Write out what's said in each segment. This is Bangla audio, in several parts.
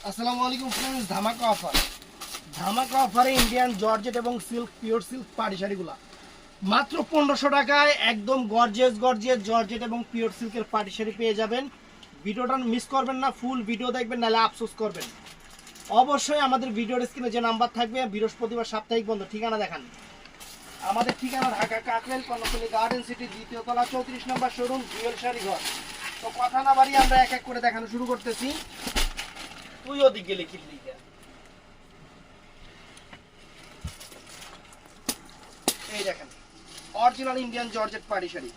আসসালামু আলাইকুম फ्रेंड्स, ধামাকা অফারে ইন্ডিয়ান জর্জেট এবং সিল্ক পিওর সিল্ক পাড়ি শাড়িগুলো মাত্র 1500 টাকায় একদম গর্জিয়াস জর্জেট এবং পিওর সিল্কের পাড়ি শাড়ি পেয়ে যাবেন। ভিডিওটা মিস করবেন না, ফুল ভিডিও দেখবেন, নাহলে আফসোস করবেন। অবশ্যই আমাদের ভিডিওর স্ক্রিনে যে নাম্বার থাকবে, বৃহস্পতিবার সাপ্তাহিক বন্ধ। ঠিকানা দেখান, আমাদের ঠিকানা ঢাকা কাকরাইল কর্ণফুলী গার্ডেন সিটি, দ্বিতীয় তলা, 34 নম্বর শোরুম, জুয়েল শাড়ি ঘর। তো কথা না বাড়িয়ে আমরা এক এক করে দেখানো শুরু করতেছি। তুই ওদিক গেলে কি লিখা? এই দেখেন অরিজিনাল ইন্ডিয়ান জর্জেট পাড়ি শাড়ি,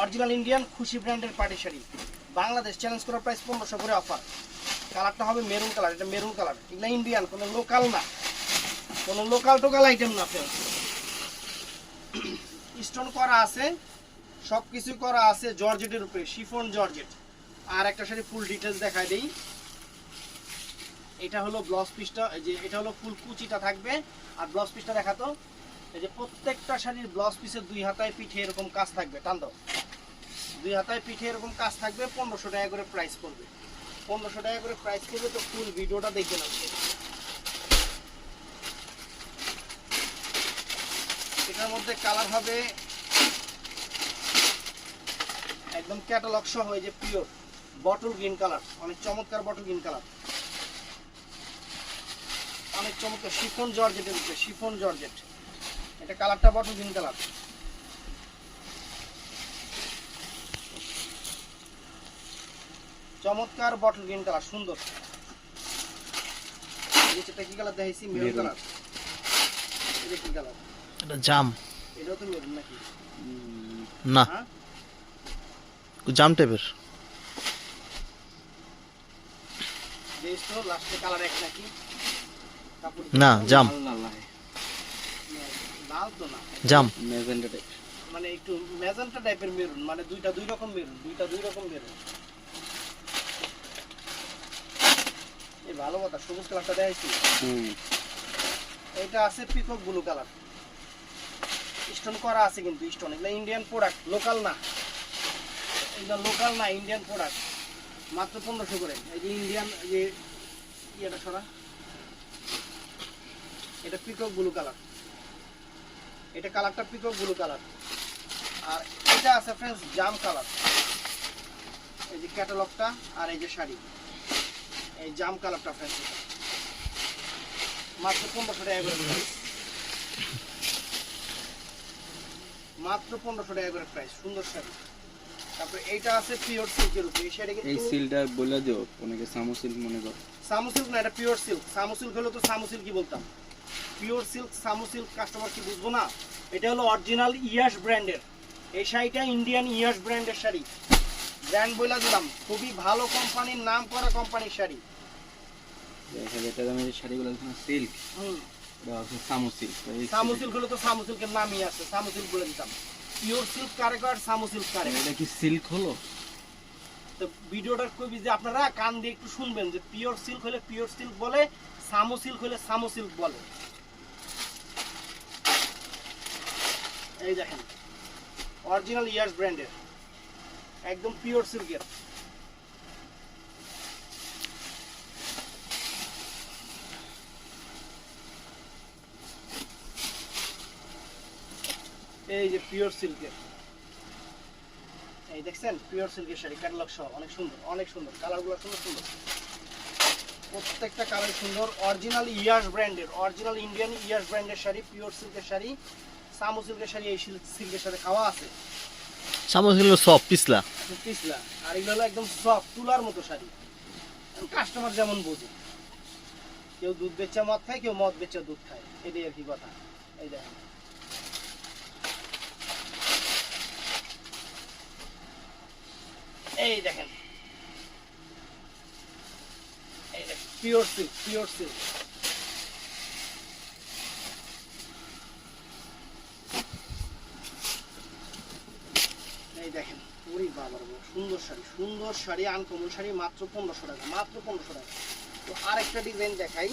অরিজিনাল ইন্ডিয়ান খুশি ব্র্যান্ডের পাড়ি শাড়ি। বাংলাদেশ চ্যালেঞ্জ করার প্রাইস 1500 করে অফার। কালারটা হবে মেরুন কালার, এটা মেরুন কালার, এগুলো ইন্ডিয়ান, কোনো লোকাল না, কোনো লোকাল টোকাল আইটেম না। স্টোন করা আছে, সবকিছু করা আছে জর্জেটের উপরে, শিফন জর্জেট। আর একটা শাড়ি ফুল ডিটেলস দেখাই দেই। এটা হলো ব্লাউজ পিসটা, এই যে এটা হলো ফুল কুচিটা থাকবে। আর ব্লাউজ পিসটা দেখাতো, এই যে প্রত্যেকটা শাড়ির ব্লাউজ পিসের দুই হাতায় পিঠে এরকম কাজ থাকবে। টান দাও, দুই হাতায় পিঠে এরকম কাজ থাকবে। 1500 টাকা করে প্রাইস পড়বে, 1500 টাকা করে প্রাইস পড়বে। তো ফুল ভিডিওটা দেখে নাও। এটার মধ্যে কালার হবে একদম ক্যাটালগ সহ, এই যে পিওর বটল গ্রিন কালার, অনেক চমৎকার বটল গ্রিন কালার, অনেক চমৎকার শিফন জর্জেটের উপরে, শিফন জর্জেট। এটা কালারটা বটল গ্রিন কালার, চমৎকার বটল গ্রিন কালার, সুন্দর। নিচেটা কি কালার দেখাইছি? Maroon colour. এটা কি কালার? এটা জাম। এটাও তো মেরুন নাকি? না, জাম টাইপের। দেশ তো লাস্টে কালার এক নাকি? কাপড় না, জাম। লাল তো না, জাম ম্যাজেন্টা টাইপ, মানে একটু ম্যাজেন্টা টাইপের মেরুন, মানে দুইটা দুই রকম মেরুন, দুইটা দুই রকম মেরুন। এই ভালো কথা, সবুজ কালারটা দেখাইছি। এটা আছে পিকক ব্লু কালার, স্টোন করা আছে, কিন্তু স্টোন এগুলো ইন্ডিয়ান প্রোডাক্ট, লোকাল না। এগুলো লোকাল না, ইন্ডিয়ান প্রোডাক্ট। মাত্র 1500 করে। এই যে ইন্ডিয়ান, যে ইয়েটা সরা, এটা পিকক ব্লু কালার, এটা কালারটা পিকক ব্লু কালার। আর এটা আছে ফ্রেন্ডস জাম কালার, এই যে ক্যাটালগটা আর এই যে শাড়ি, এই জাম কালারটা ফ্রেন্ডস। মাত্র 1500 টাকা করে প্রাইস, মাত্র 1500 টাকা করে প্রাইস, সুন্দর শাড়ি। তারপরে এইটা আছে পিওর সিল্কের উপরে, এই শাড়ি কিন্তু এই সিলটা বলে দিও, অনেকে সামু সিল্ক মনে করে। সামু সিল্ক না, এটা পিওর সিল্ক। সামু সিল্ক হলো তো সামু সিল্ক কি বলতাম, পিওর সিল্ক সামু সিল্ক কাস্টমার কি বুঝবো না? এটা হলো অরিজিনাল ইয়াশ ব্র্যান্ডের, এই শাড়িটা ইন্ডিয়ান ইয়াশ ব্র্যান্ডের শাড়ি। ব্র্যান্ড বইলা দিলাম, খুবই ভালো কোম্পানির, নাম করা কোম্পানির শাড়ি। দেখা যেটা আমি যে শাড়িগুলো সিল্ক, এটা হচ্ছে সামু সিল্ক। সামু সিল্ক হলো তো সামু সিল্কের নামই আছে, সামু সিল্ক বলে দিতাম। পিওর সিল্ক কারে কয়, সামু সিল্ক কারে? এটা কি সিল্ক হলো? তো ভিডিওটা কইবি যে আপনারা কান দিয়ে একটু শুনবেন, যে পিওর সিল্ক হলে পিওর সিল্ক বলে, সামু সিল্ক হলে সামু সিল্ক বলে। এই দেখেন অরিজিনাল ইয়াশ ব্র্যান্ডের, একদম পিওর সিল্কের। এই যে পিওর সিল্কের, এই দেখছেন পিওর সিল্কের শাড়ি, ক্যাটালগ সহ, অনেক সুন্দর, অনেক সুন্দর কালারগুলো, সুন্দর সুন্দর, প্রত্যেকটা কালার সুন্দর। অরিজিনাল ইয়াশ ব্র্যান্ডের, অরিজিনাল ইন্ডিয়ান ইয়াশ ব্র্যান্ডের শাড়ি, পিওর সিল্কের শাড়ি, সামু সিল্কের শাড়ি। এই সিল্কের সাথে খাওয়া আছে, সামোস গুলো সব পিছলা পিছলা। আর এগুলো হলো একদম সফট তুলার মতো শাড়ি, কাস্টমার যেমন বোঝে। কেউ দুধ বেচা মদ খায়, কেউ মদ বেচা দুধ খায়, এটাই আর কি কথা। এই দেখেন এই দেখেন, এই দেখেন পিওর সিল্ক, পিওর সিল্ক। এই দেখেন, ওরে বাবার সুন্দর শাড়ি, সুন্দর শাড়ি, আনকমন শাড়ি, মাত্র 1500 টাকা, মাত্র 1500 টাকা। তো আরেকটা ডিজাইন দেখাই,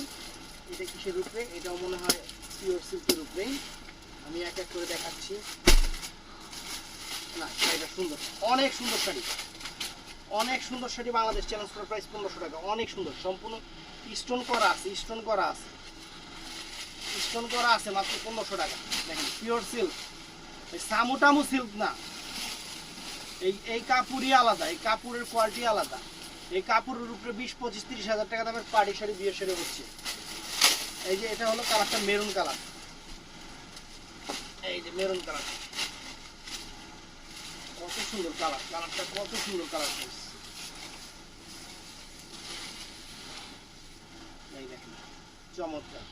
এটা কিসের উপরে? এটাও মনে হয় পিওর সিল্কের উপরেই। আমি এক এক করে দেখাচ্ছি। না, সুন্দর, অনেক সুন্দর শাড়ি, অনেক সুন্দর শাড়ি। বাংলাদেশ চ্যালেঞ্জ করার প্রাইস 1500 টাকা। অনেক সুন্দর, সম্পূর্ণ স্টোন করা আছে, স্টোন করা আছে, স্টোন করা আছে, মাত্র 1500 টাকা। দেখেন পিওর সিল্ক, এই সামুটামু সিল্ক না, এই কাপড়ই আলাদা, এই কাপড়ের কোয়ালিটি আলাদা। এই কাপড়ের উপরে 20, 25, 30 হাজার টাকা দামের পাড়ি শাড়ি, বিয়ের শাড়ি হচ্ছে। এই যে এটা হলো কালারটা মেরুন কালার, এই যে মেরুন কালার, কত সুন্দর কালার, কালারটা কত সুন্দর কালার। এই দেখেন চমৎকার,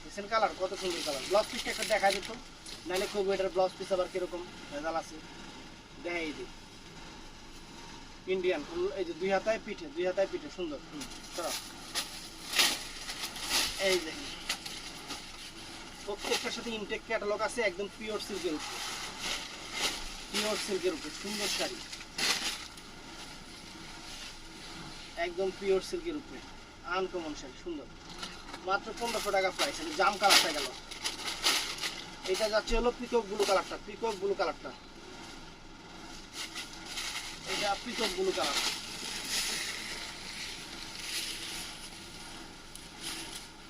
দেখছেন কালার কত সুন্দর কালার। ব্লাউজ পিসটা একটা দেখা যেত, নাহলে খুব এটার ব্লাউজ পিস আবার কিরকম ভেজাল আছে দেখাই দিই। ইন্ডিয়ান, এই যে 2 হাতায় পিঠে, 2 হাতায় পিঠে সুন্দর। সরাও। এই দেখেন প্রত্যেকটার সাথে ইনটেক ক্যাটালগ আছে, একদম পিওর সিল্কের উপরে, পিওর সিল্কের উপরে সুন্দর শাড়ি, একদম পিওর সিল্কের উপরে আনকমন শাড়ি সুন্দর, মাত্র 1500 টাকা প্রাইস। জাম কালারটা গেল, এটা যাচ্ছে হলো পিকক ব্লু কালারটা, পিকক ব্লু কালারটা, এটা পিকক ব্লু কালার,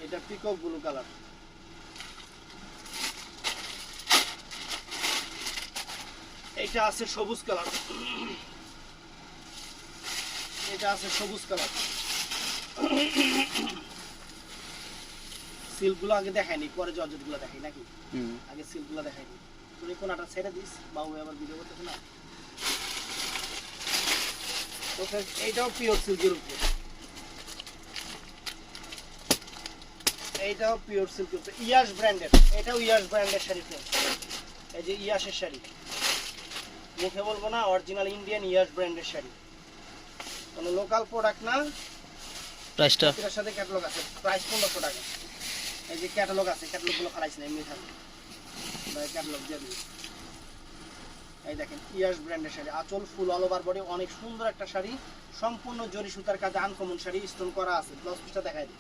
এটা পিকক ব্লু কালার। এটা আছে সবুজ কালার, এটা আছে সবুজ কালার। সিল্কগুলো আগে দেখায়নি, পরে জর্জেটগুলো দেখাই নাকি? আগে সিল্কগুলো দেখায়নি। তুমি কোনটা ছেড়ে দিস, বাবু আবার ভিডিও করতেছে না। তো এইটাও পিওর সিল্কের উপরে, এইটাও পিওর সিল্কের উপরে, ইয়াস ব্র্যান্ডের, এটাও ইয়াস ব্র্যান্ডের শাড়ি। এই যে ইয়াসের শাড়ি, মুখে বলবো না, অরিজিনাল ইন্ডিয়ান ইয়াস ব্র্যান্ডের শাড়ি, কোনো লোকাল প্রোডাক্ট না। প্রাইসটা এটার সাথে ক্যাটালগ আছে, প্রাইস 1500 টাকা। এই যে ক্যাটালগ আছে, ক্যাটালগগুলো খালাইছি না, এমনি থাকবে, ক্যাটালগ দিয়ে দিই। এই দেখেন ইয়াস ব্র্যান্ডের শাড়ি, আঁচল ফুল অল ওভার বডি, অনেক সুন্দর একটা শাড়ি, সম্পূর্ণ জরি সুতার কাজে আনকমন শাড়ি, স্টোন করা আছে। ব্লাউজ পিসটা দেখাই দিই,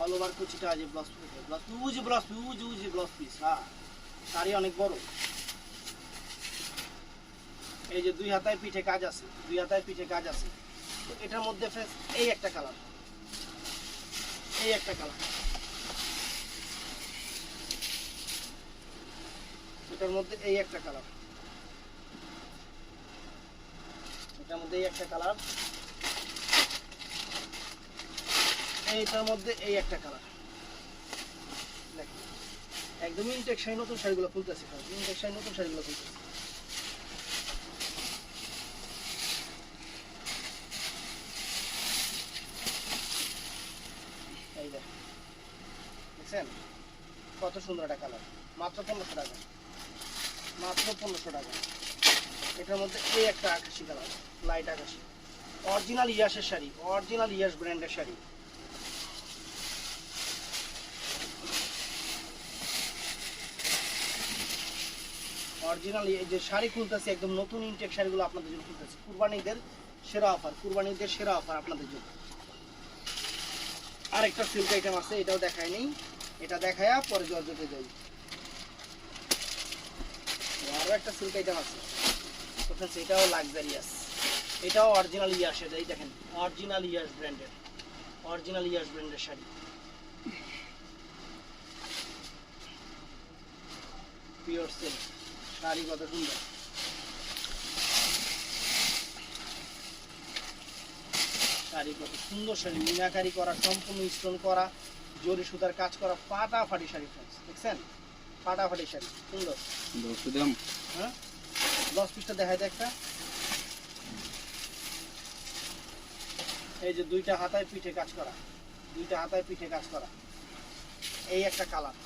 অল ওভার কুচিটা আছে, ব্লাউজ পিস, ব্লাউজ উজি, ব্লাউজ উজি উজি ব্লাউজ পিস। হ্যাঁ শাড়ি অনেক বড়। এই যে 2 হাতায় পিঠে কাজ আছে, 2 হাতায় পিঠে কাজ আছে। তো এটার মধ্যে ফ্রেন্ডস এই একটা কালার, এই একটা কালার, এটার মধ্যে এই একটা কালার, এটার মধ্যে এই একটা কালার, এইটার মধ্যে এই একটা কালার। দেখেন একদম ইনটেক শাড়ি, নতুন শাড়িগুলো খুলতেছে, ইনটেক শাড়ি নতুন শাড়িগুলো খুলতেছে। এই দেখেন, দেখছেন কত সুন্দর একটা কালার, মাত্র 1500 টাকা, মাত্র 1500 টাকা। এটার মধ্যে এই একটা আকাশি কালার, লাইট আকাশি, অরিজিনাল ইয়াসের শাড়ি, অরিজিনাল ইয়াস ব্র্যান্ডের শাড়ি। অরিজিনাল এই যে শাড়ি খুলতেছে, একদম নতুন ইনটেক শাড়িগুলো আপনাদের জন্য খুলতেছে। কুরবানিদের সেরা অফার, কুরবানিদের সেরা অফার আপনাদের জন্য। আরেকটা সিল্ক আইটেম আছে, এটাও দেখায় নেই, এটা দেখায়া পরে জর্জেটে যাই। আরো একটা সিল্ক আইটেম আছে, এটাও লাক্সারিয়াস, এটাও অরিজিনাল ইয়াসের। এই দেখেন অরিজিনাল ইয়াস ব্র্যান্ডের, অরিজিনাল ইয়াস ব্র্যান্ডের শাড়ি, পিওর সিল্ক শাড়ি, কত সুন্দর শাড়ি, কত সুন্দর শাড়ি, মিনাকারি করা, সম্পূর্ণ স্টোন করা, জরি সুতার কাজ করা, ফাটাফাটি শাড়ি ফ্রেন্ডস, দেখছেন ফাটাফাটি শাড়ি সুন্দর। হ্যাঁ ব্লাউজ পিসটা দেখাই দেয় একটা, এই যে 2টা হাতায় পিঠে কাজ করা, 2টা হাতায় পিঠে কাজ করা, এই একটা কালার,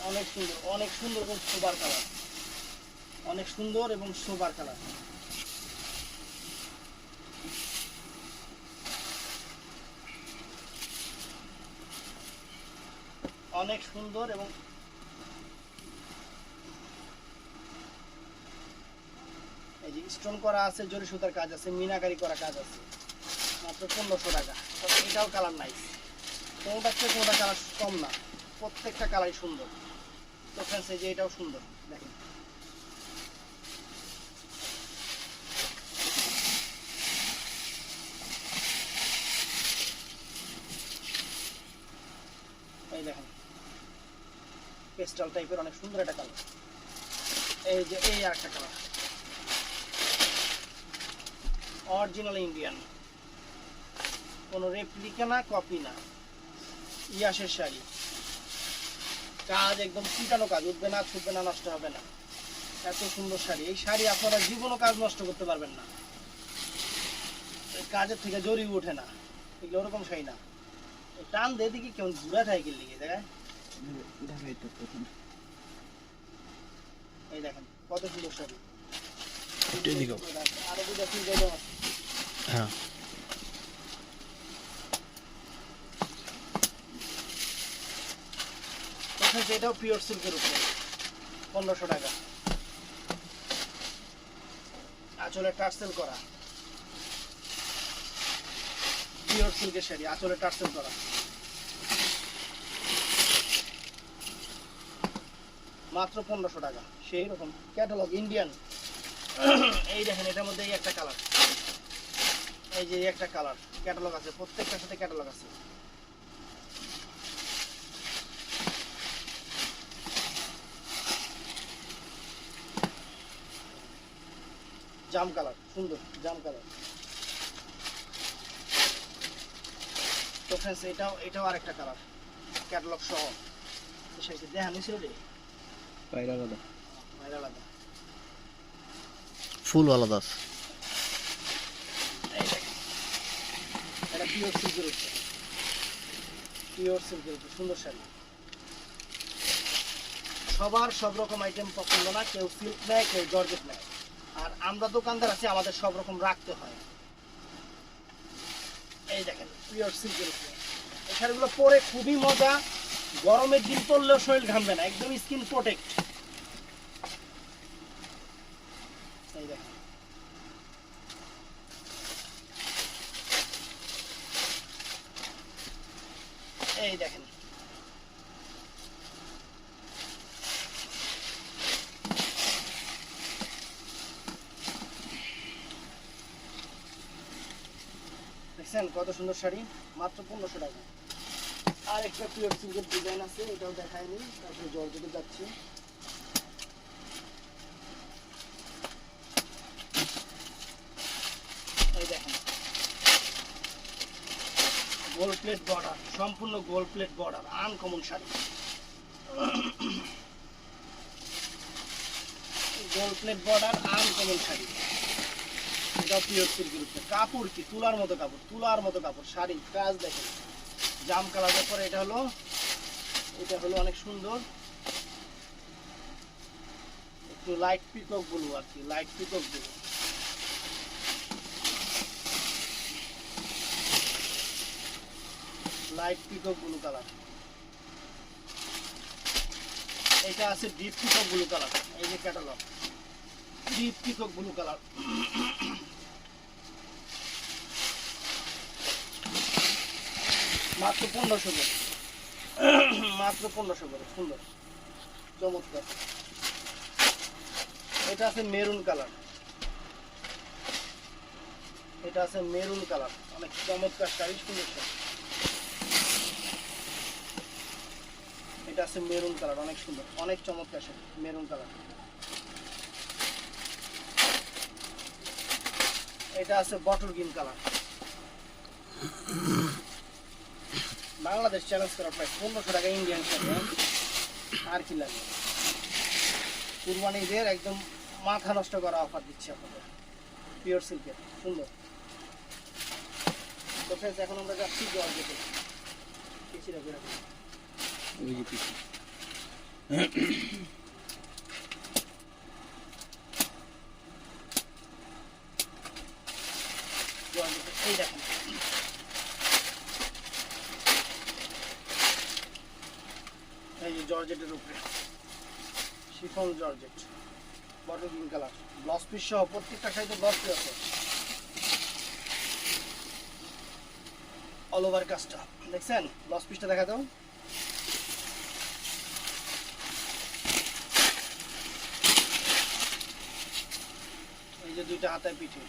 অনেক সুন্দর, অনেক সুন্দর এবং সোবার কালার, অনেক সুন্দর এবং সোবার কালার। অনেক সুন্দর এবং এই যে স্টোন করা আছে, জরি সুতার কাজ আছে, মিনাকারি করা কাজ আছে, মাত্র 1500 টাকা। এটাও কালার নাইস, কোনোটার চেয়ে কোনোটা কালার কম না, প্রত্যেকটা কালারই সুন্দর। তো ফ্রেন্ডস এই যে এটাও সুন্দর দেখেন। এই দেখেন পেস্টাল টাইপের অনেক সুন্দর একটা কালার। এই যে এই আরেকটা কালার, অরিজিনাল ইন্ডিয়ান, কোনো রেপ্লিকা না, কপি না, ইয়াসের শাড়ি, কাজ একদম চিটানো কাজ, উঠবে না, ছুটবে না, নষ্ট হবে না, এত সুন্দর শাড়ি। এই শাড়ি আপনারা জীবনও কাজ নষ্ট করতে পারবেন না, এই কাজের থেকে জড়িয়ে ওঠে না, এগুলো ওরকম শাড়ি না। এই টান দিয়ে দেখি কেমন ঘুরা থাকে লিগে দেখায়। দেখাই তো প্রথম। এই দেখেন কত সুন্দর শাড়ি। এটাই দিকে আরো দুটো ফুল দেবো। হ্যাঁ এটাও পিওর সিল্কের উপরে 1500 টাকা। আঁচলে টার্সেল করা পিওর সিল্কের শাড়ি, আঁচলে টার্সেল করা, মাত্র 1500 টাকা। সেই রকম ক্যাটালগ ইন্ডিয়ান। এই দেখেন এটার মধ্যে এই একটা কালার, এই যে একটা কালার, ক্যাটালগ আছে, প্রত্যেকটার সাথে ক্যাটালগ আছে। জাম কালার, সুন্দর জাম কালার। তো ফ্রেন্ডস এটাও আরেকটা কালার, ক্যাটালগ সহ। সেটা দেখা নিছিল রে, পায়রা আলাদা। বাইরে আলাদা। ফুল আলাদা আছে। এই দেখেন এটা পিওর সিল্কের উপরে, পিওর সিল্কের উপরে সুন্দর শাড়ি। সবার সব রকম আইটেম পছন্দ না, কেউ সিল্ক নেয়, কেউ জর্জেট নেয়, আর আমরা দোকানদার আছি, আমাদের সব রকম রাখতে হয়। এই দেখেন পিওর সিল্কের উপরে এই শাড়িগুলো পরে খুবই মজা, গরমের দিন পরলেও শরীর ঘামবে না, একদম স্কিন প্রোটেক্ট। এই দেখেন এই দেখেন দেখছেন কত সুন্দর শাড়ি, মাত্র 1500 টাকা। আর একটা পিওর সিল্কের ডিজাইন আছে, এটাও দেখায়নি, তারপরে জর্জেটে যাচ্ছি। এই দেখেন গোল্ড প্লেট বর্ডার, সম্পূর্ণ gold plate border, uncommon sari. Gold plate border uncommon sari, এটাও পিওর সিল্কের উপরে। কাপড় কি তুলার মতো কাপড়, তুলার মতো কাপড়, শাড়ি কাজ দেখেন জাম কালারের পরে এটা হলো অনেক সুন্দর, একটু লাইট পিকক ব্লু আর কি, light peacock blue. Light peacock blue colour. এটা আছে ডিপ পিকক ব্লু কালার, এই যে catalogue deep peacock blue colour. মাত্র 1500 করে, মাত্র 1500 করে, সুন্দর চমৎকার। এটা আছে মেরুন কালার, এটা আছে মেরুন কালার, অনেক চমৎকার শাড়ি, সুন্দর শাড়ি। এটা আছে মেরুন কালার, অনেক সুন্দর, অনেক চমৎকার শাড়ি, মেরুন কালার। এটা আছে bottle green colour. Bangladesh challenge করা প্রায় 1500 টাকা ইন্ডিয়ান শাড়ি, আর কি লাগে। কুরবানিদের একদম মাথা নষ্ট করা অফার দিচ্ছি আপনাদের, পিওর সিল্কের সুন্দর। তো ফ্রেন্ডস এখন আমরা যাচ্ছি জর্জেটে, পিছিয়ে রাখি। ওই যে পিছু। জর্জেটে এই দেখেন এই যে জর্জেটের উপরে chiffon georgette, bottle green colour, blouse piece সহ প্রত্যেকটা শাড়িতে ব্লাউজ পিস আছে। অল ওভার কাজটা দেখছেন, লস পিসটা দেখা দাও। এই যে দুইটা হাতের পিঠে,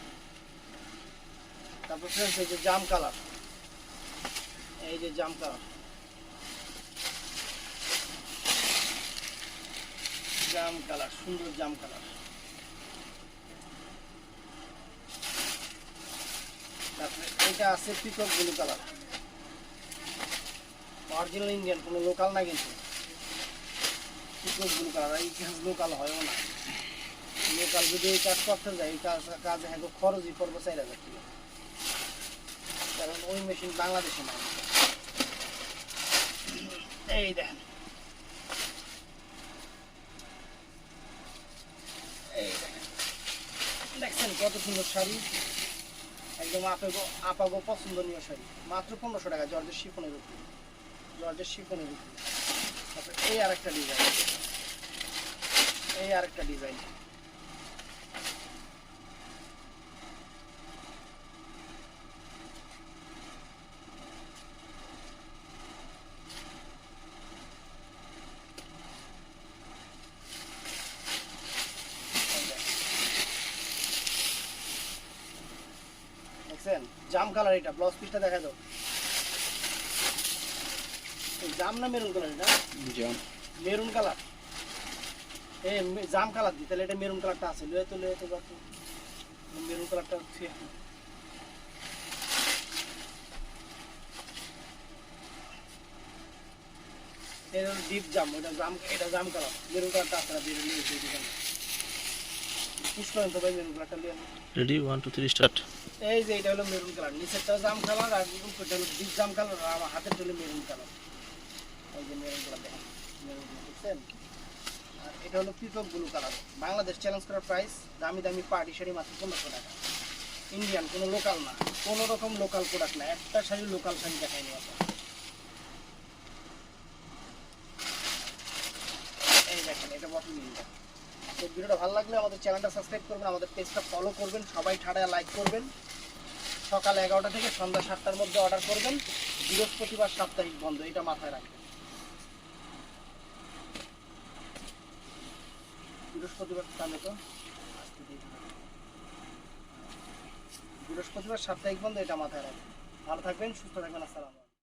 তারপর ফ্রেন্ডস এই যে জাম কালার, এই যে জাম কালার, জাম কালার, সুন্দর জাম কালার। তারপরে এটা আছে peacock blue colour, original Indian, কোনো লোকাল না কিন্তু, পিকক ব্লু কালার। এই কাজ লোকাল হয়ও না, লোকাল যদি এই কাজ করতে যায় এই কাজ হ্যাঁ খরচই পড়বো 4,000 টাকা, কারণ ওই মেশিন বাংলাদেশে নাই। এই দেখেন, এই দেখেন, দেখছেন কত সুন্দর শাড়ি, একদম আপাগো পছন্দনীয় শাড়ি, মাত্র 1500 টাকা, জর্জের শিফনের উপরে, জর্জের শিফনের উপরে। তারপর এই আরেকটা ডিজাইন, এই আরেকটা ডিজাইন, দেখছেন জাম কালার। এটা ব্লাউজ পিসটা দেখা দাও, এই জাম না মেরুন কালার, এটা জাম মেরুন কালার, এই জাম কালার দি, তাহলে এটা মেরুন কালারটা আছে, লয়ে তো বাকি মেরুন কালারটা হচ্ছে। এটা হলো ডিপ জাম, এটা জাম কালার, মেরুন কালারটা আছে না, বেরিয়ে নিয়েছে এই দোকানে। পুশ করেন তো ভাই মেরুন কালারটা লিয়ে। Ready 1 2 3 start. এই যে এটা হলো মেরুন কালার, নিচেরটা জাম কালার আর উপরটা হলো ডিপ জাম কালার, আর আমার হাতের হলো মেরুন কালার। এই যে মেরুন কালার দেখেন, মেরুন কালার দেখছেন। আর এটা হলো peacock blue colour, Bangladesh challenge করার প্রাইস, দামি দামি পার্টি শাড়ি মাত্র 1500 টাকা, ইন্ডিয়ান, কোনো লোকাল না, কোনো রকম লোকাল প্রোডাক্ট না, একটা শাড়ি লোকাল শাড়ি দেখায়নি আপনার। এই দেখেন এটা বটল ইন্ডিয়া। তো ভিডিওটা ভালো লাগলে আমাদের চ্যানেলটা সাবস্ক্রাইব করবেন, আমাদের পেজটা ফলো করবেন, সবাই ঠাড়ায় লাইক করবেন। সকাল 11টা থেকে সন্ধ্যা 7টার মধ্যে অর্ডার করবেন, বৃহস্পতিবার সাপ্তাহিক বন্ধ, এটা মাথায় রাখবেন। বৃহস্পতিবার তাহলে তো বৃহস্পতিবার সাপ্তাহিক বন্ধ, এটা মাথায় রাখবেন। ভালো থাকবেন, সুস্থ থাকবেন, আসসালাম।